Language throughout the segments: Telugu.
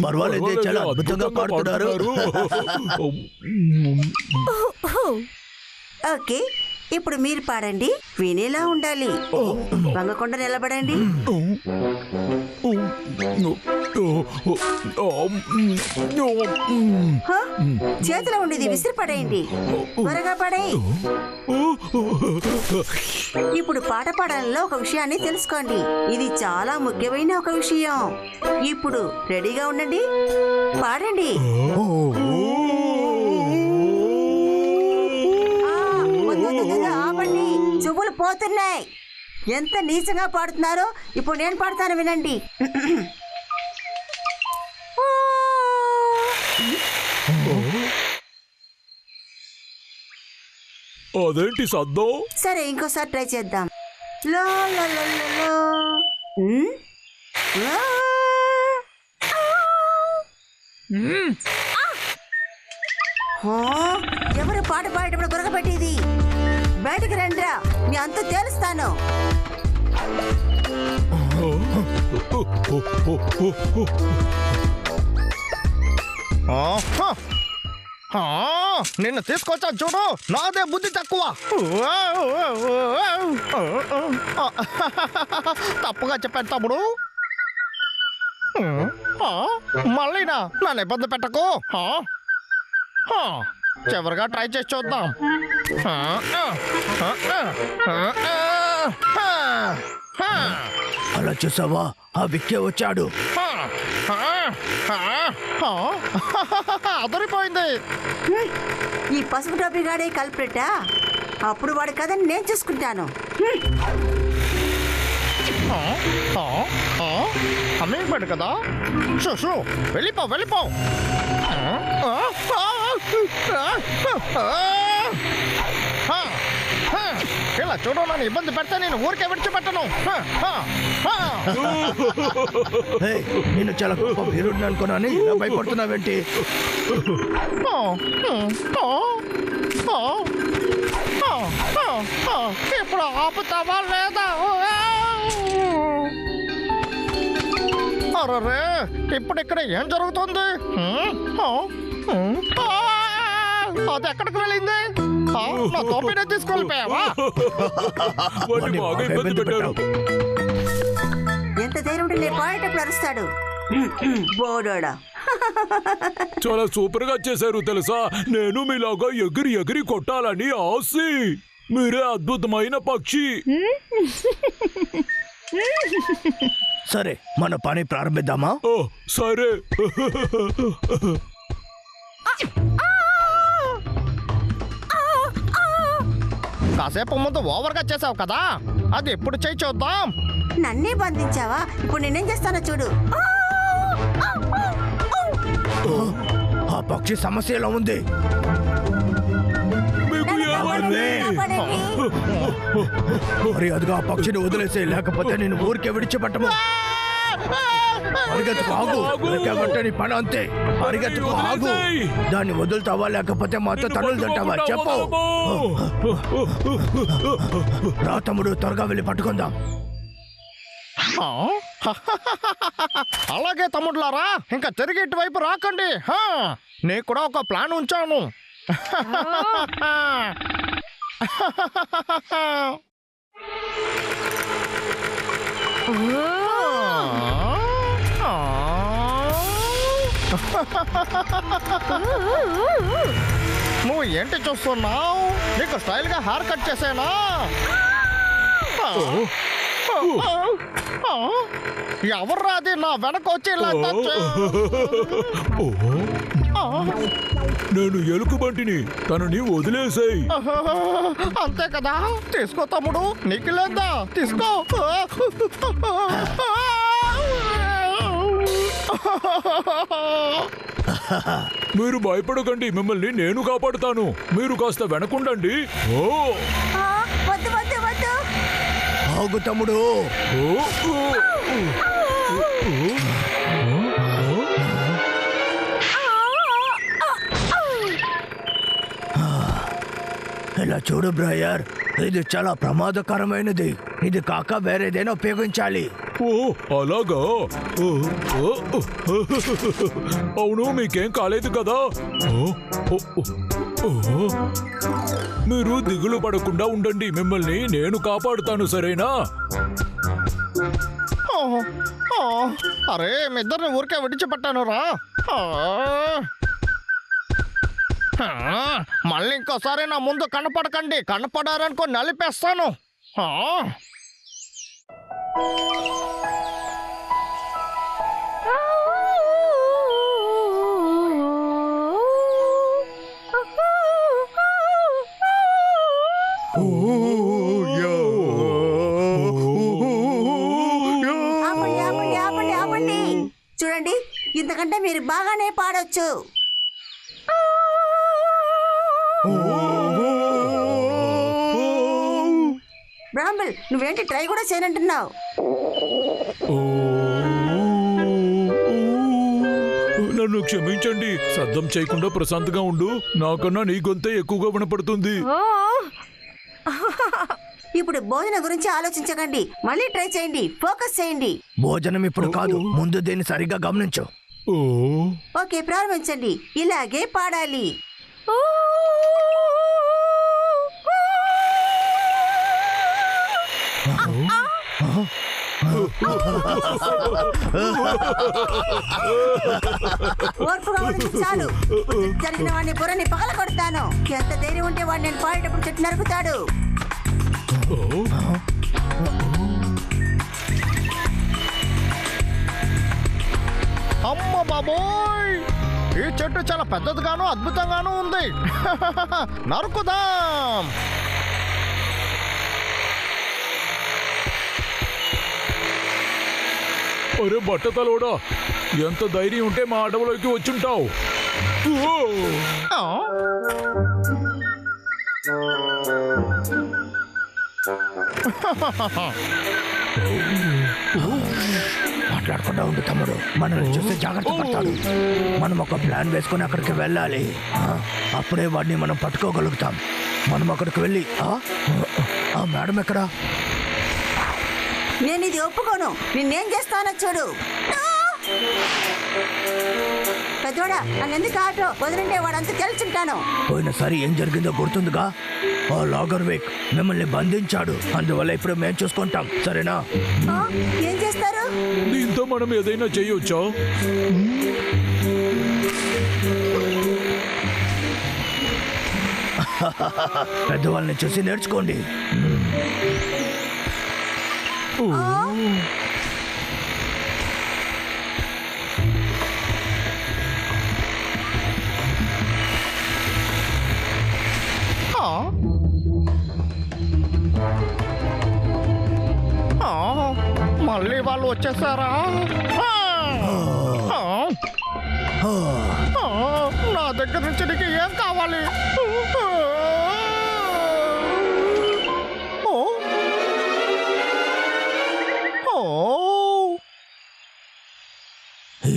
పర్వాలేదే, చాలా అద్భుతంగా పాడుతున్నారు. ఓకే, ఇప్పుడు మీరు పాడండి. వినేలా ఉండాలి. వంగకుండా నిలబడండి. చేతిలో ఉండేది విసిరి పడేయండి. త్వరగా పడేయి. ఇప్పుడు పాట పాడడంలో ఒక విషయాన్ని తెలుసుకోండి. ఇది చాలా ముఖ్యమైన ఒక విషయం. ఇప్పుడు రెడీగా ఉండండి, పాడండి. ఆపండి, చెవులు పోతున్నాయి. ఎంత నీచంగా పాడుతున్నారో ఇప్పుడు నేను పాడతాను, వినండి. అదేంటి సద్దో? సరే, ఇంకోసారి ట్రై చేద్దాం. లో లో లో లో లో. ఎవరు పాట పాడేటప్పుడు గురకపెట్టేది? బయటికి రండిరా, మీ అంత తేలుస్తాను. నిన్ను తీసుకొచ్చా చూడు, నాదే బుద్ధి తక్కువ. తప్పుగా చెప్పాను తమ్ముడు. మళ్ళీనా నన్ను ఇబ్బంది పెట్టకు. చివరిగా ట్రై చేసి చూద్దాం. అలా చూసావా, ఆ విక్కే వచ్చాడు. అదరిపోయింది. ఈ పసుపు టోపీ గాడే కల్ప్రిటా? అప్పుడు వాడి కథని నేను చూసుకుంటాను. అమ్మేయబడి కదా. షూ వెళ్ళిపో వెళ్ళిపో. ఇలా చూడు, నన్ను ఇబ్బంది పెడితే నేను ఊరికే విడిచిపెట్టను. నేను చాలా గొప్ప వీరుడిని అనుకున్నాను, ఇలా భయపడుతున్నావేంటి? ఇప్పుడు ఆపుతావా లేదా? అరే, ఇప్పుడు ఇక్కడ ఏం జరుగుతుంది? అది ఎక్కడికి వెళ్ళింది? నా తోపినే తీసుకెళ్ళిపోయావా? ఎంత ధైర్యం ఉంటే నేను పాడేటప్పుడు అరుస్తాడు బోడోడా. చాలా సూపర్ గా చేశారు తెలుసా. నేను మీలాగా ఎగిరి ఎగిరి కొట్టాలని ఆశ. మీరే అద్భుతమైన పక్షి. సరే, మన పని ప్రారంభిద్దామా? సరే. కాసేపు ముందు ఓవర్గా చేసావు కదా, అది ఎప్పుడు చేయి చూద్దాం. నన్నే బంధించావా? ఇప్పుడు నేనేం చేస్తానో చూడు. ఆ పక్షి సమస్యలో ఉంది. మరి అదిగా ఆ పక్షిని వదిలేసే, లేకపోతే నేను ఊరికే విడిచిపెట్టము. పరిగెత్తుకు ఆగు, లేకపోతే నీ పని అంతే. పరిగెత్తుకు ఆగు. దాన్ని వదులుతావా లేకపోతే మాతో తనులు తింటావా చెప్పు. రా తమ్ముడు, త్వరగా వెళ్ళి పట్టుకుందాం. అలాగే తమ్ముడులారా, ఇంకా తిరిగి ఇటువైపు రాకండి. నేను కూడా ఒక ప్లాన్ ఉంచాను. నువ్వు ఏంటి చూస్తున్నావు? నీకు స్టైల్ గా హెయిర్ కట్ చేసేనా? ఎవర్రా అది నా వెనక వచ్చి ఇలా నేను ఎలుకబంటిని, తనని వదిలేసాయి. అంతే కదా. తీసుకో తమ్ముడు, నీకు లేదా? తీసుకో. మీరు భయపడకండి, మిమ్మల్ని నేను కాపాడుతాను. మీరు కాస్త వెనకుండండి. వద్దు వద్దు వద్దు. ఆగు తమ్ముడు. ఇలా చూడు బ్రయర్, ఇది చాలా ప్రమాదకరమైనది. ఇది కాక వేరేదైనా ఉపయోగించాలి. ఓ అలాగా ఓ, ఓ, ఓ. అవును మీకేం కాలేదు కదా ఓ, ఓ, ఓ, ఓ. మీరు దిగులు పడకుండా ఉండండి, మిమ్మల్ని నేను కాపాడుతాను సరేనా? అరే మీ ఇద్దరిని ఊరికే విడిచిపెట్టాను రా. మళ్ళీ ఇంకోసారి నా ముందు కనపడకండి, కనపడారనుకో నలిపేస్తాను. ఆపండి ఆపండి ఆపండి ఆపండి. చూడండి, ఇంతకంటే మీరు బాగానే పాడొచ్చు. బ్రాహ్మణ్, నువ్వేంటి ట్రై కూడా చేయనంటున్నావు? నన్ను క్షమించండి, శబ్దం చేయకుండా ప్రశాంతంగా ఉండు. నాకన్నా నీ గొంతే ఎక్కువగా వినపడుతుంది. ఇప్పుడు భోజనం గురించి ఆలోచించకండి, మళ్ళీ ట్రై చేయండి, ఫోకస్ చేయండి. భోజనం ఇప్పుడు కాదు, ముందు దీన్ని సరిగ్గా గమనించు. ఓ ఓకే, ప్రారంభించండి. ఇలాగే పాడాలి. ఓర్పుగా ఉండి చాలు. జరిగిన వాడిని బుర్రని పగల కొడతాను. ఎంత ధైర్యం ఉంటే వాడు నేను పాడేటప్పుడు చెట్టు నరుకుతాడు. అమ్మ బాబోయ్, ఈ చెట్టు చాలా పెద్దదిగాను అద్భుతంగాను ఉంది. నరుకుదాం. అరే బట్టతలోడా, ఎంత ధైర్యం ఉంటే మా అడవులోకి వచ్చుంటావు. ఆ? మాట్లాడకుండా ఉండు తమ్ముడు, మనల్ని చూస్తే జాగ్రత్త పడతాడు. మనం ఒక ప్లాన్ వేసుకొని అక్కడికి వెళ్ళాలి. అప్పుడే వాడిని మనం పట్టుకోగలుగుతాం. మనం అక్కడికి వెళ్ళి ఆ మేడం ఎక్కడా? నేను ఇది ఒప్పుకోను. నిన్నేం చేస్తానో చూడు. పెద్దోడా, నన్ను ఎందుకు ఆటో వదిలింటే వాడంతా తెలుసుంటాను. పోయినసారి ఏం జరిగిందో గుర్తుందిగా? ఆ లాగర్ వేక్ మిమ్మల్ని బంధించాడు. అందువల్ల ఇప్పుడు మేము చూసుకుంటాం, సరేనా? ఏం చేస్తారు? దీంతో మనం ఏదైనా చేయొచ్చా? పెద్దవాళ్ళని చూసి నేర్చుకోండి. మళ్ళీ వాళ్ళు వచ్చేసారా? నా దగ్గర నుంచి నీకు ఏం కావాలి?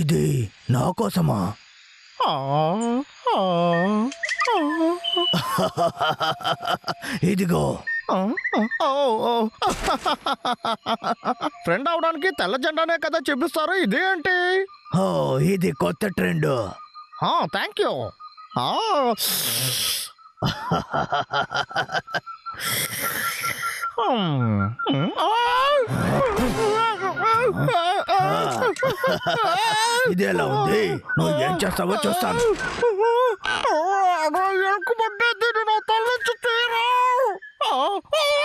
ఇది నా కోసమా? ఇదిగో. ఫ్రెండ్ అవడానికి తెల్ల జెండానే కదా చూపిస్తారు, ఇదేంటి? ఇది కొత్త ట్రెండ్. Thank you. ఇది ఎలా ఉంది? నువ్వు ఏం చేస్తావో చూస్తాను. ఎలుకబంటే దీన్ని నా తల్లించి తీరా.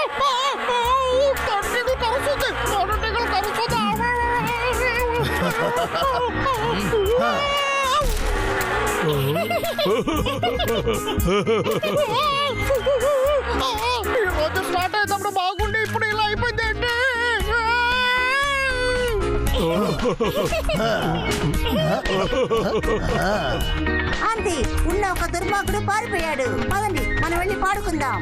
తల్లిని కరుస్తుంది, తల్లిని కరుస్తుంది. ఈ రోజు స్టార్ట్ అయ్యేటప్పుడు బాగుండి ఇప్పుడు ఇలా అయిపోయింది ఏంటి? అంతే, ఉన్న ఒక దుర్మార్గుడు పారిపోయాడు. పదండి, మనం వెళ్ళి పాడుకుందాం.